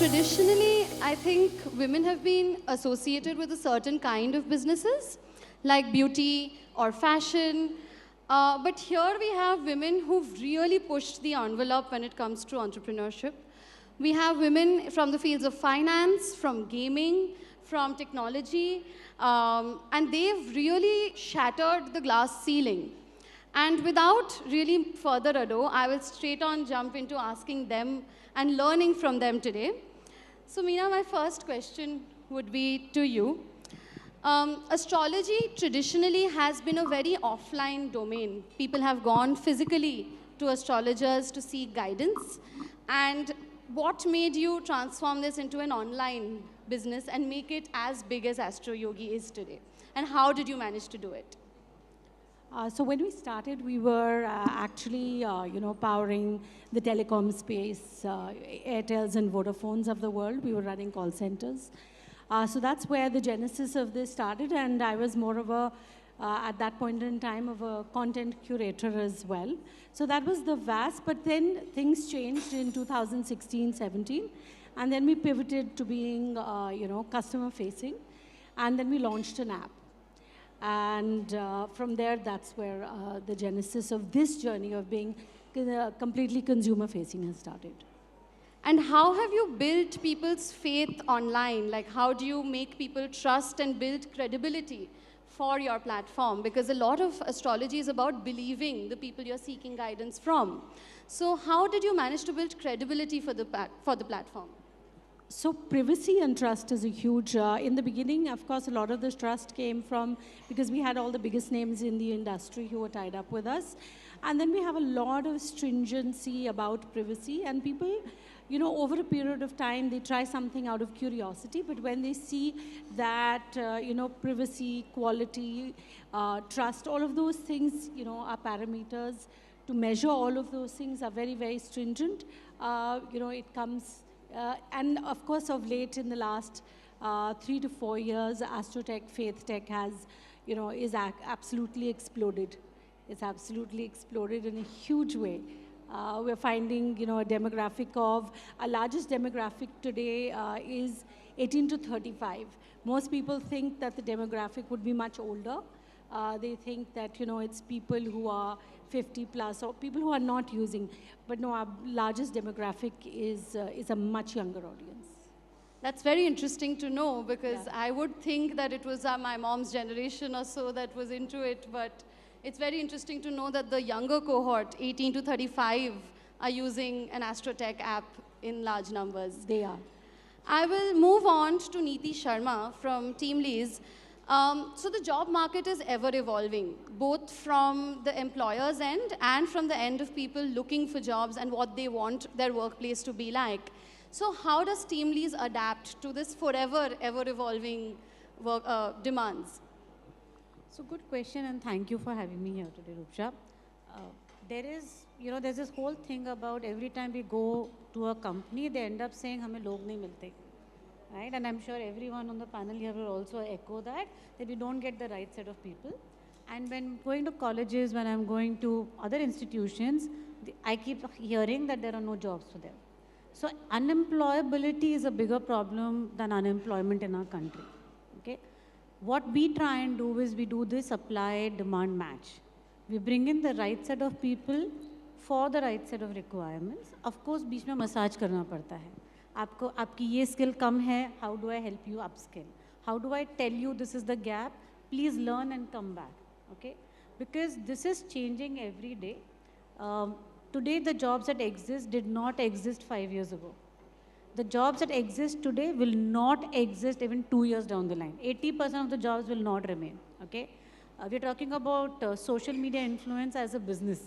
traditionally, I think women have been associated with a certain kind of businesses, like beauty or fashion. But here we have women who've really pushed the envelope when it comes to entrepreneurship. We have women from the fields of finance, from gaming, from technology, and they've really shattered the glass ceiling. And without really further ado, I will straight on jump into asking them and learning from them today. So Meena, my first question would be to you. Astrology traditionally has been a very offline domain. People have gone physically to astrologers to seek guidance. And what made you transform this into an online business and make it as big as Astro Yogi is today? And how did you manage to do it? So when we started, we were actually, powering the telecom space, Airtels and Vodafones of the world. We were running call centers. So that's where the genesis of this started, and I was more of a, at that point in time, of a content curator as well. So that was the vast, but then things changed in 2016-17, and then we pivoted to being, customer-facing, and then we launched an app. And from there, that's where the genesis of this journey of being completely consumer-facing has started. And how have you built people's faith online? Like, how do you make people trust and build credibility for your platform? Because a lot of astrology is about believing the people you're seeking guidance from. So how did you manage to build credibility for the platform? So privacy and trust is a huge, in the beginning, of course, a lot of this trust came from, because we had all the biggest names in the industry who were tied up with us. And then we have a lot of stringency about privacy, and people, over a period of time, they try something out of curiosity, but when they see that, privacy, quality, trust, all of those things, are parameters to measure all of those things are very, very stringent. It comes, and of course, of late in the last 3 to 4 years, Astrotech, Faith Tech has, is absolutely exploded. It's absolutely exploded in a huge way. We're finding, a demographic of, our largest demographic today is 18 to 35. Most people think that the demographic would be much older. They think that, it's people who are 50 plus or people who are not using. But no, our largest demographic is a much younger audience. That's very interesting to know, because I would think that it was my mom's generation or so that was into it, but it's very interesting to know that the younger cohort, 18 to 35, are using an Astrotech app in large numbers. They are. I will move on to Neeti Sharma from TeamLease. So the job market is ever evolving, both from the employer's end and from the end of people looking for jobs and what they want their workplace to be like. So how does TeamLease adapt to this forever, ever evolving demands? So good question, and thank you for having me here today, Rupsha. There's this whole thing about every time we go to a company, they end up saying, "Hame log nahi milte." Right? And I'm sure everyone on the panel here will also echo that we don't get the right set of people. And when going to colleges, when I'm going to other institutions, I keep hearing that there are no jobs for them. So unemployability is a bigger problem than unemployment in our country. Okay? What we try and do is we do this supply demand match. We bring in the right set of people for the right set of requirements. Of course, बीच में massage करना पड़ता है. आपकी ये skill कम है, how do I help you upskill? How do I tell you this is the gap? Please learn and come back, okay? Because this is changing every day. Today, the jobs that exist did not exist 5 years ago. The jobs that exist today will not exist even 2 years down the line. 80% of the jobs will not remain, okay? We're talking about social media influence as a business,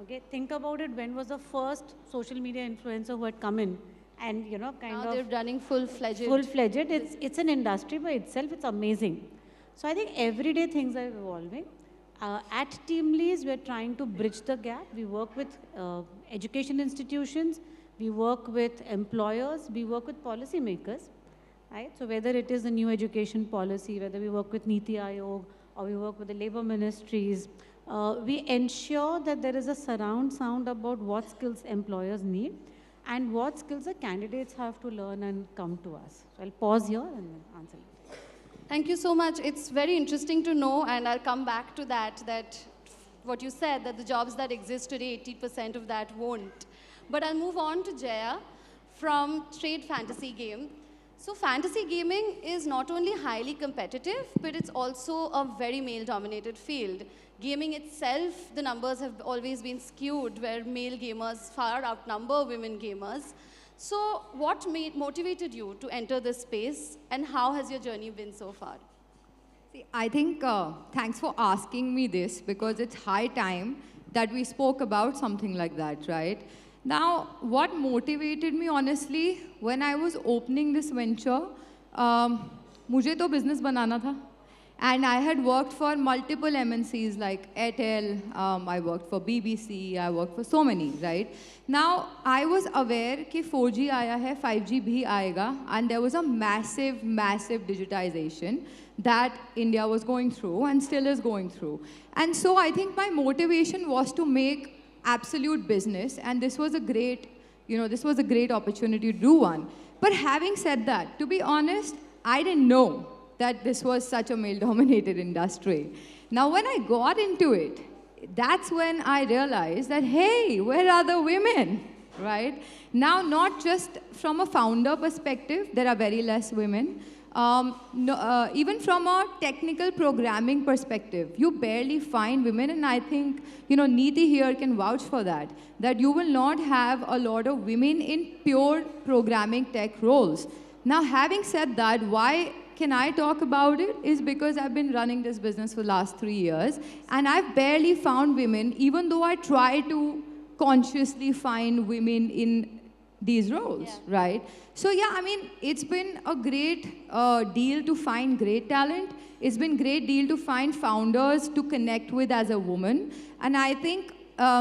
okay? Think about it, when was the first social media influencer who had come in? And now they're running full-fledged. Full-fledged. It's an industry by itself. It's amazing. So I think everyday things are evolving. At TeamLease, we're trying to bridge the gap. We work with education institutions. We work with employers. We work with policymakers. Right? So whether it is the new education policy, whether we work with Niti Aayog, or we work with the labor ministries, we ensure that there is a surround sound about what skills employers need. and what skills the candidates have to learn and come to us. So I'll pause here and then answer. Thank you so much. It's very interesting to know, and I'll come back to that what you said, that the jobs that exist today, 80% of that won't. But I'll move on to Jaya from Trade Fantasy Game. So fantasy gaming is not only highly competitive, but it's also a very male-dominated field. Gaming itself, the numbers have always been skewed, where male gamers far outnumber women gamers. So what motivated you to enter this space, and how has your journey been so far? See, I think, thanks for asking me this, because it's high time that we spoke about something like that, right? Now, what motivated me, honestly, when I was opening this venture, मुझे तो business बनाना था. And I had worked for multiple MNCs like Airtel, I worked for BBC, I worked for so many, right? Now, I was aware that 4G आया है, 5G भी आएगा, and there was a massive, massive digitization that India was going through and still is going through. And so I think my motivation was to make absolute business, and this was a great, this was a great opportunity to do one. But having said that, to be honest, I didn't know that this was such a male-dominated industry. Now, when I got into it, that's when I realized that, hey, where are the women, right? Now, not just from a founder perspective, there are very less women. Even from a technical programming perspective, you barely find women, and I think, Neeti here can vouch for that you will not have a lot of women in pure programming tech roles. Now, having said that, why can I talk about it is because I've been running this business for the last 3 years, and I've barely found women, even though I try to consciously find women in these roles, right? So yeah, I mean, it's been a great deal to find great talent. It's been a great deal to find founders to connect with as a woman. And I think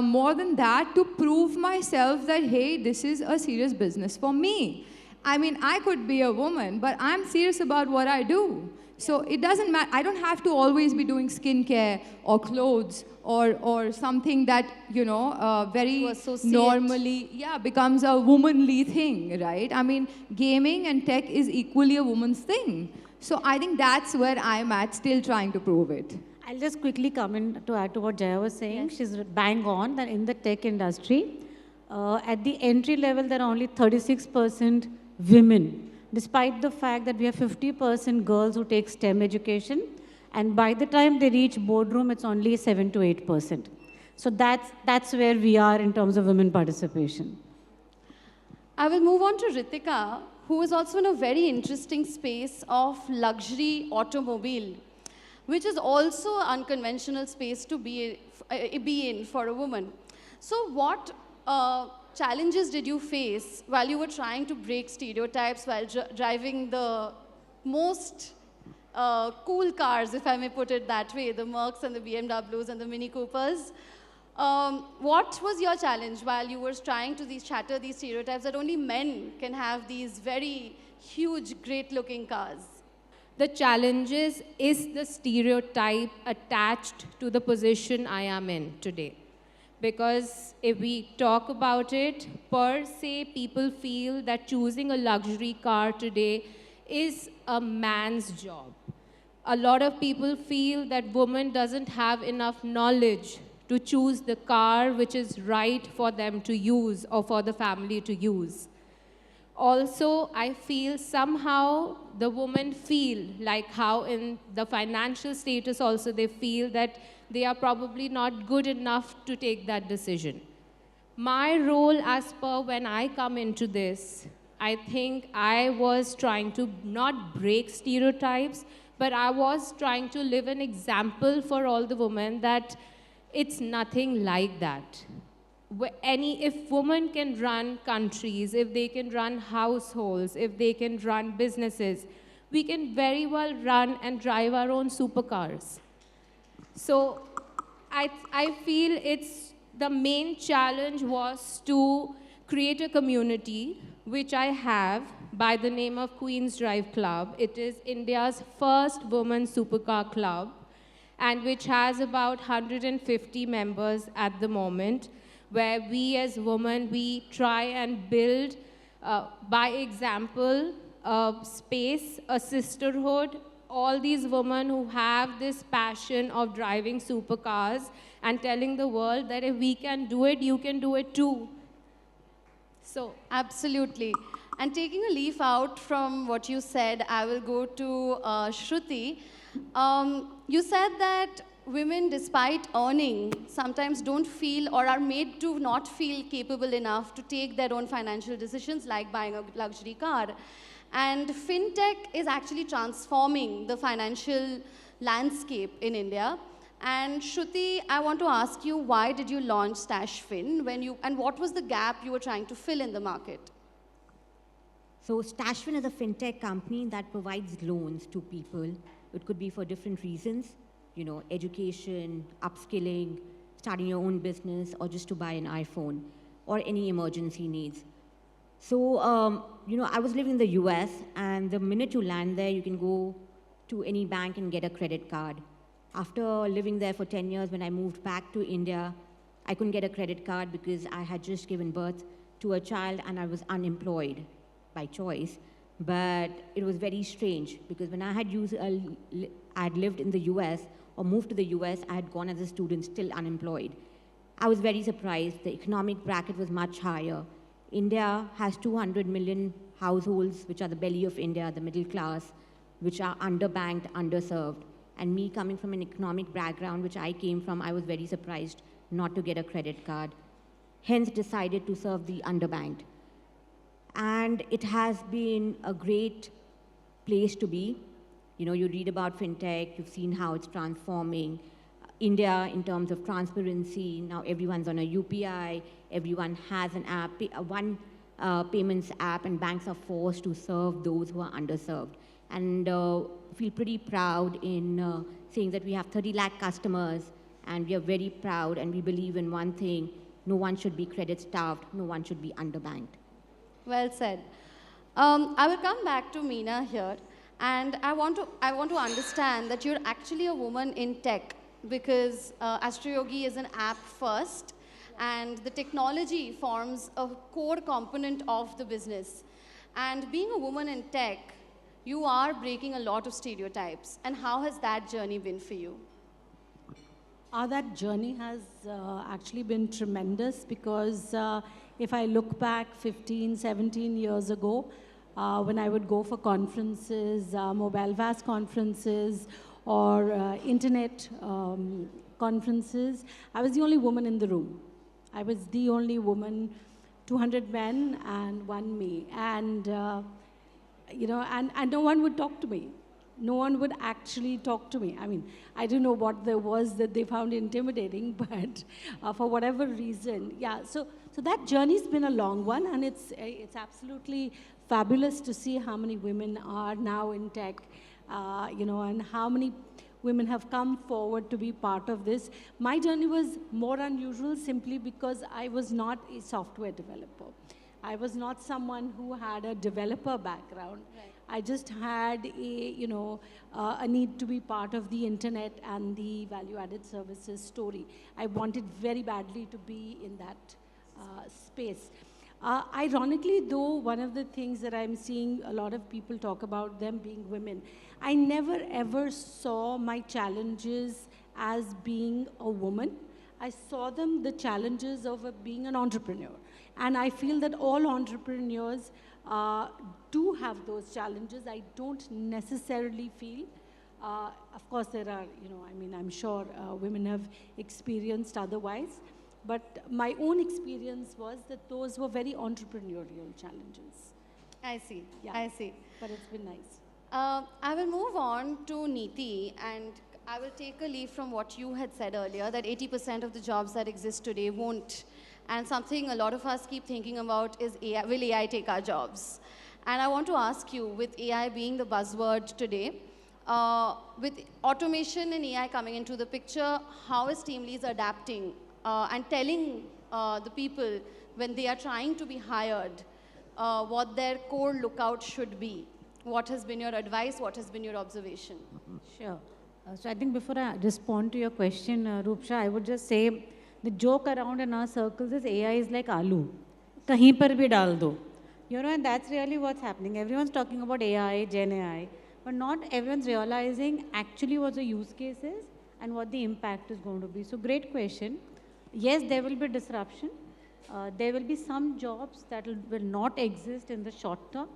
more than that, to prove myself that, hey, this is a serious business for me. I mean, I could be a woman, but I'm serious about what I do. So it doesn't matter. I don't have to always be doing skincare or clothes or something that, very normally, becomes a womanly thing, right? I mean, gaming and tech is equally a woman's thing. So I think that's where I'm at, still trying to prove it. I'll just quickly come in to add to what Jaya was saying. Yes. She's bang on that in the tech industry, at the entry level, there are only 36% women, despite the fact that we have 50% girls who take STEM education, and by the time they reach boardroom, it's only 7 to 8%. So that's where we are in terms of women participation. I will move on to Ritika, who is also in a very interesting space of luxury automobile, which is also an unconventional space to be in for a woman. So what challenges did you face while you were trying to break stereotypes while driving the most cool cars, if I may put it that way, the Mercs and the BMWs and the Mini Coopers? What was your challenge while you were trying to shatter these stereotypes that only men can have these very huge, great-looking cars? The challenges is the stereotype attached to the position I am in today. Because if we talk about it, per se, people feel that choosing a luxury car today is a man's job. A lot of people feel that woman doesn't have enough knowledge to choose the car which is right for them to use or for the family to use. Also, I feel somehow the women feel like how in the financial status also they feel that they are probably not good enough to take that decision. My role as per when I come into this, I think I was trying to not break stereotypes, but I was trying to live an example for all the women that it's nothing like that. If women can run countries, if they can run households, if they can run businesses, we can very well run and drive our own supercars. So I feel the main challenge was to create a community, which I have by the name of Queen's Drive Club. It is India's first women's supercar club, and which has about 150 members at the moment. where we as women, we try and build, by example, a space, a sisterhood, all these women who have this passion of driving supercars and telling the world that if we can do it, you can do it too. So, Absolutely. And taking a leaf out from what you said, I will go to Shruti. You said that women, despite earning, sometimes don't feel or are made to not feel capable enough to take their own financial decisions, like buying a luxury car. And fintech is actually transforming the financial landscape in India. And Shruti, I want to ask you, why did you launch StashFin and what was the gap you were trying to fill in the market? So StashFin is a fintech company that provides loans to people. It could be for different reasons, education, upskilling, starting your own business, or just to buy an iPhone, or any emergency needs. So, I was living in the US, and the minute you land there, you can go to any bank and get a credit card. After living there for 10 years, when I moved back to India, I couldn't get a credit card because I had just given birth to a child and I was unemployed by choice. But it was very strange because when I had lived in the US or moved to the US, I had gone as a student, still unemployed. I was very surprised. The economic bracket was much higher. India has 200 million households, which are the belly of India, the middle class, which are underbanked, underserved. And me coming from an economic background, which I came from, I was very surprised not to get a credit card. Hence decided to serve the underbanked. And it has been a great place to be. You read about fintech, you've seen how it's transforming. India, in terms of transparency, now everyone's on a UPI, everyone has an app, one payments app, and banks are forced to serve those who are underserved. And feel pretty proud in saying that we have 30 lakh customers, and we are very proud, and we believe in one thing: no one should be credit starved, no one should be underbanked. Well said. I will come back to Meena here, and I want to understand that you're actually a woman in tech, because Astroyogi is an app first, and the technology forms a core component of the business. And being a woman in tech, you are breaking a lot of stereotypes. And how has that journey been for you? That journey has actually been tremendous because if I look back 15, 17 years ago, when I would go for conferences, mobile VAS conferences, or internet conferences, I was the only woman in the room. I was the only woman, 200 men and one me. And and no one would talk to me. No one would actually talk to me. I mean, I don't know what there was that they found intimidating, but for whatever reason, yeah. So that journey's been a long one, and it's absolutely fabulous to see how many women are now in tech, and how many women have come forward to be part of this. My journey was more unusual simply because I was not a software developer. I was not someone who had a developer background. Right. I just had a need to be part of the internet and the value-added services story. I wanted very badly to be in that space. Ironically, though, one of the things that I'm seeing a lot of people talk about them being women, I never ever saw my challenges as being a woman. I saw them the challenges of being an entrepreneur. And I feel that all entrepreneurs do have those challenges. I don't necessarily feel, of course there are, I'm sure women have experienced otherwise, but my own experience was that those were very entrepreneurial challenges. I see, Yeah. I see. But it's been nice. I will move on to Neeti, and I will take a leaf from what you had said earlier, that 80% of the jobs that exist today won't. And something a lot of us keep thinking about is AI, will AI take our jobs? And I want to ask you, with AI being the buzzword today, with automation and AI coming into the picture, how is TeamLeads adapting and telling the people when they are trying to be hired what their core lookout should be? What has been your advice? What has been your observation? Sure. So I think before I respond to your question, Rupsha, I would just say The joke around in our circles is AI is like aloo. Kahin par bhi dal do. You know, and that's really what's happening. Everyone's talking about AI, Gen AI, but not everyone's realizing actually what the use case is and what the impact is going to be. So great question. Yes, there will be disruption. There will be some jobs that will not exist in the short term.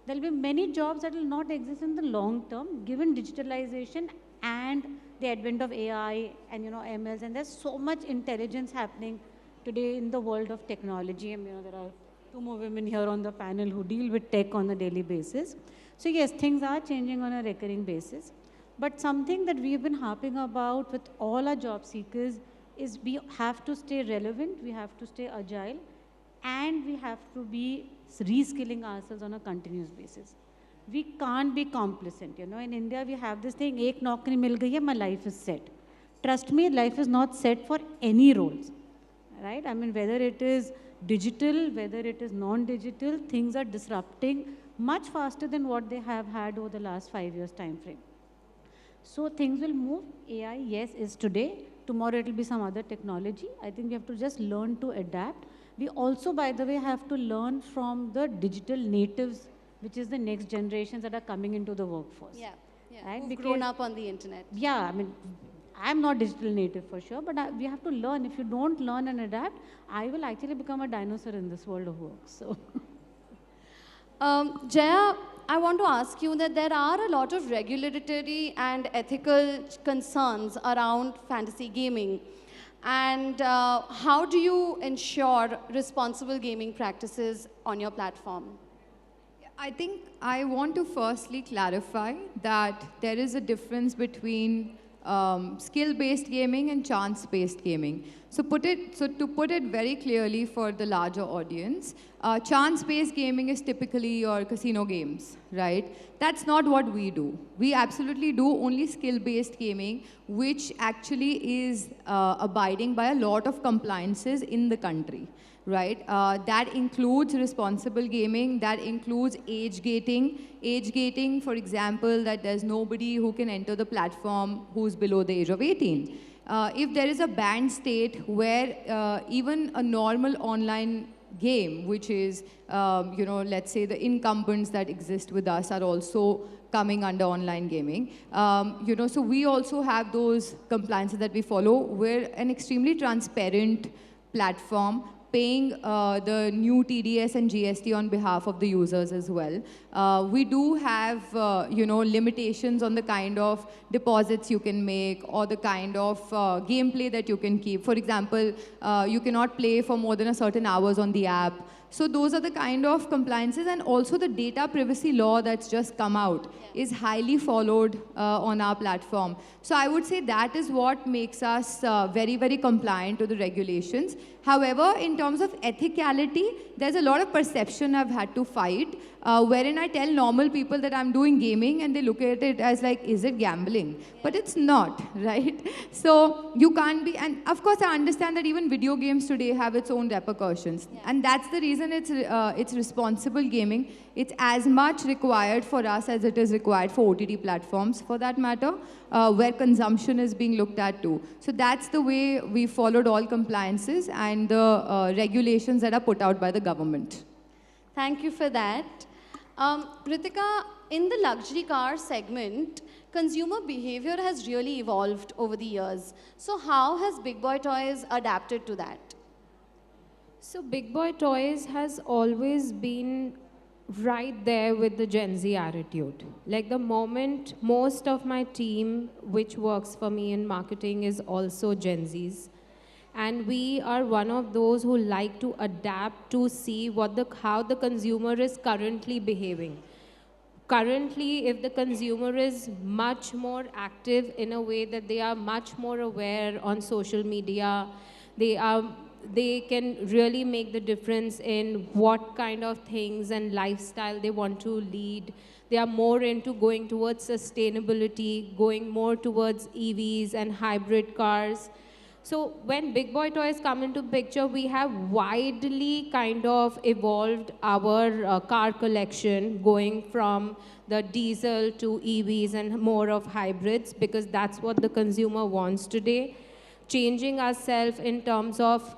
There will be many jobs that will not exist in the long term, given digitalization and the advent of AI and MLs. And there's so much intelligence happening today in the world of technology. And there are 2 more women here on the panel who deal with tech on a daily basis. So yes, things are changing on a recurring basis. But something that we've been harping about with all our job seekers is we have to stay relevant, we have to stay agile, and we have to be reskilling ourselves on a continuous basis. We can't be complacent. In India, we have this thing, ek naukri mil gayi hai, my life is set. Trust me, life is not set for any roles, right? I mean, whether it is digital, whether it is non-digital, things are disrupting much faster than what they have had over the last 5 years time frame. So things will move. AI, yes, is today. Tomorrow it will be some other technology. I think we have to just learn to adapt. We also, by the way, have to learn from the digital natives, which is the next generations that are coming into the workforce. Yeah, Right? who've grown up on the internet. Yeah, I mean, I'm not digital native for sure, but we have to learn. If you don't learn and adapt, I will actually become a dinosaur in this world of work. So. Jaya, I want to ask you that there are a lot of regulatory and ethical concerns around fantasy gaming. And how do you ensure responsible gaming practices on your platform? I think I want to firstly clarify that there is a difference between skill-based gaming and chance-based gaming. So to put it very clearly for the larger audience, chance-based gaming is typically your casino games, right? That's not what we do. We absolutely do only skill-based gaming, which actually is abiding by a lot of compliances in the country. Right? That includes responsible gaming, that includes age gating. Age gating, for example, that there's nobody who can enter the platform who's below the age of 18. If there is a banned state where even a normal online game, which is, let's say the incumbents that exist with us are also coming under online gaming. So we also have those compliances that we follow. We're an extremely transparent platform, paying the new TDS and GST on behalf of the users as well. We do have, limitations on the kind of deposits you can make or the kind of gameplay that you can keep. For example, you cannot play for more than a certain hours on the app. So those are the kind of compliances, and also the data privacy law that's just come out is highly followed on our platform. So I would say that is what makes us very, very compliant to the regulations. However, in terms of ethicality, there's a lot of perception I've had to fight, wherein I tell normal people that I'm doing gaming and they look at it as like, is it gambling? But it's not, right? So you can't be, and of course I understand that even video games today have its own repercussions. And that's the reason it's responsible gaming. It's as much required for us as it is required for OTT platforms, for that matter, where consumption is being looked at too. So that's the way we followed all compliances and the regulations that are put out by the government. Thank you for that. Ritika, in the luxury car segment, consumer behavior has really evolved over the years. So how has Big Boy Toys adapted to that? So Big Boy Toys has always been right there with the Gen Z attitude. Like the moment most of my team, which works for me in marketing, is also Gen Zs. And we are one of those who like to adapt to see how the consumer is currently behaving. Currently, if the consumer is much more active in a way that they are much more aware on social media, they can really make the difference in what kind of things and lifestyle they want to lead. They are more into going towards sustainability, going more towards EVs and hybrid cars. So when Big Boy Toys come into picture, we have widely kind of evolved our car collection, going from the diesel to EVs and more of hybrids, because that's what the consumer wants today. changing ourselves in terms of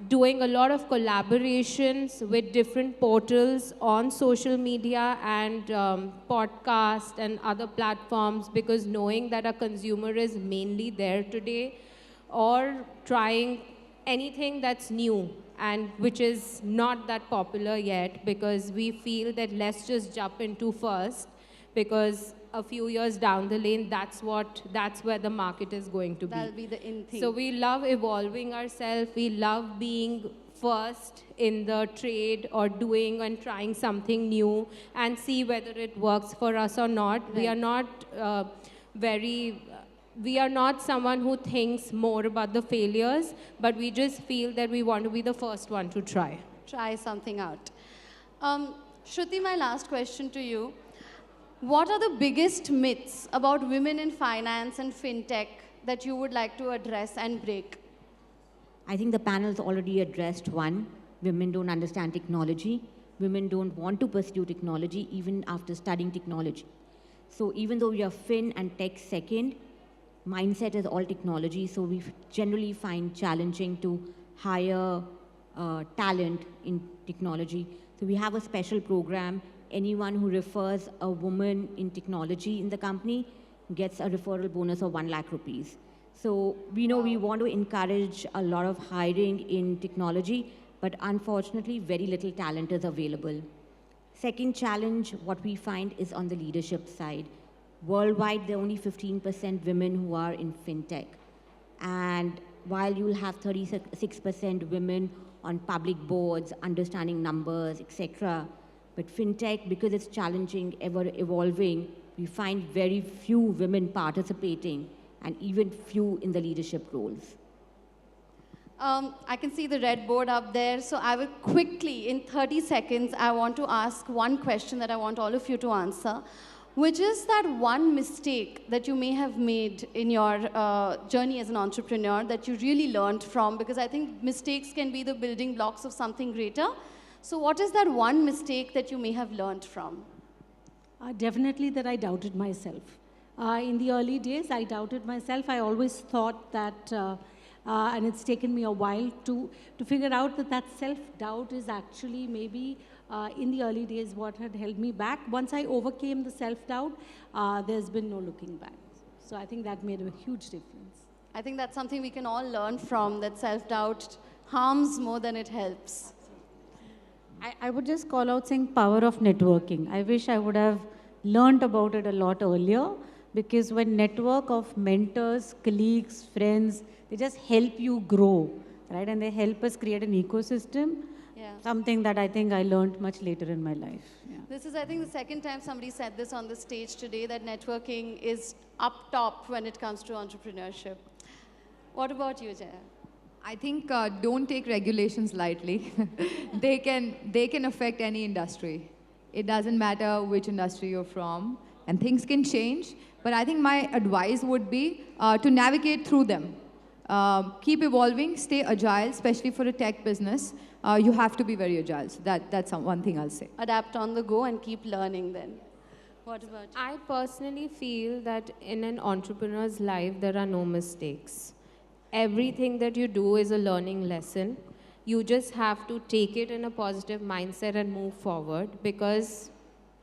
doing a lot of collaborations with different portals on social media and podcast and other platforms, because knowing that our consumer is mainly there today, or trying anything that's new and which is not that popular yet, because we feel that let's just jump into first, because a few years down the lane, that's where the market is going to be. That'll be the in thing. So we love evolving ourselves. We love being first in the trade or doing and trying something new and see whether it works for us or not. Right. We are not someone who thinks more about the failures, but we just feel that we want to be the first one to try. Try something out. Shruti, my last question to you. What are the biggest myths about women in finance and fintech that you would like to address and break? I think the panel's already addressed one. Women don't understand technology. Women don't want to pursue technology even after studying technology. So even though we are fin and tech second, mindset is all technology. So we generally find challenging to hire talent in technology. So we have a special program. Anyone who refers a woman in technology in the company gets a referral bonus of 1 lakh rupees. So we know we want to encourage a lot of hiring in technology, but unfortunately, very little talent is available. Second challenge, what we find is on the leadership side. Worldwide, there are only 15% women who are in fintech. And while you'll have 36% women on public boards, understanding numbers, etc., but fintech, because it's challenging, ever evolving, we find very few women participating and even few in the leadership roles. I can see the red board up there, so I will quickly, in 30 seconds, I want to ask one question that I want all of you to answer, which is that one mistake that you may have made in your journey as an entrepreneur that you really learned from, because I think mistakes can be the building blocks of something greater. So what is that one mistake that you may have learned from? Definitely that I doubted myself. In the early days, I doubted myself. I always thought that, and it's taken me a while to figure out that self-doubt is actually maybe in the early days what had held me back. Once I overcame the self-doubt, there's been no looking back. So I think that made a huge difference. I think that's something we can all learn from, that self-doubt harms more than it helps. I would just call out saying power of networking. I wish I would have learned about it a lot earlier, because when network of mentors, colleagues, friends, they just help you grow, right? And they help us create an ecosystem, something that I think I learned much later in my life. Yeah. This is, I think, the second time somebody said this on the stage today, that networking is up top when it comes to entrepreneurship. What about you, Jaya? I think don't take regulations lightly. They can affect any industry. It doesn't matter which industry you're from, and things can change. But I think my advice would be to navigate through them. Keep evolving, stay agile, especially for a tech business. You have to be very agile. So that's one thing I'll say. Adapt on the go and keep learning then. What about you? I personally feel that in an entrepreneur's life, there are no mistakes. Everything that you do is a learning lesson. You just have to take it in a positive mindset and move forward, because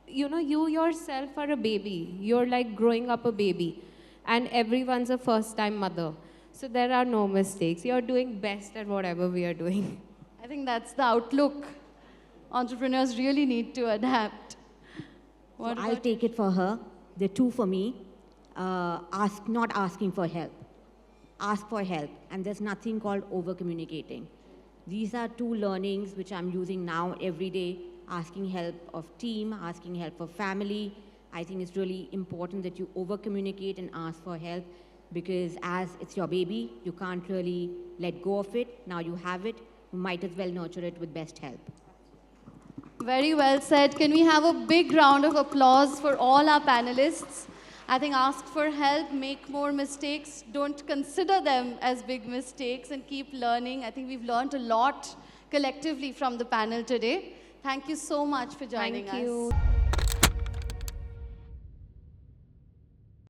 you yourself are a baby. You're like growing up a baby, and everyone's a first-time mother. So there are no mistakes. You're doing best at whatever we are doing. I think that's the outlook. Entrepreneurs really need to adapt. So I'll take it for her. There are two for me. Not asking for help. Ask for help. And there's nothing called over-communicating. These are two learnings which I'm using now every day. Asking help of team, asking help of family. I think it's really important that you over-communicate and ask for help, because as it's your baby, you can't really let go of it. Now you have it. You might as well nurture it with best help. Very well said. Can we have a big round of applause for all our panelists? I think ask for help, make more mistakes, don't consider them as big mistakes, and keep learning. I think we've learned a lot collectively from the panel today. Thank you so much for joining us. Thank you.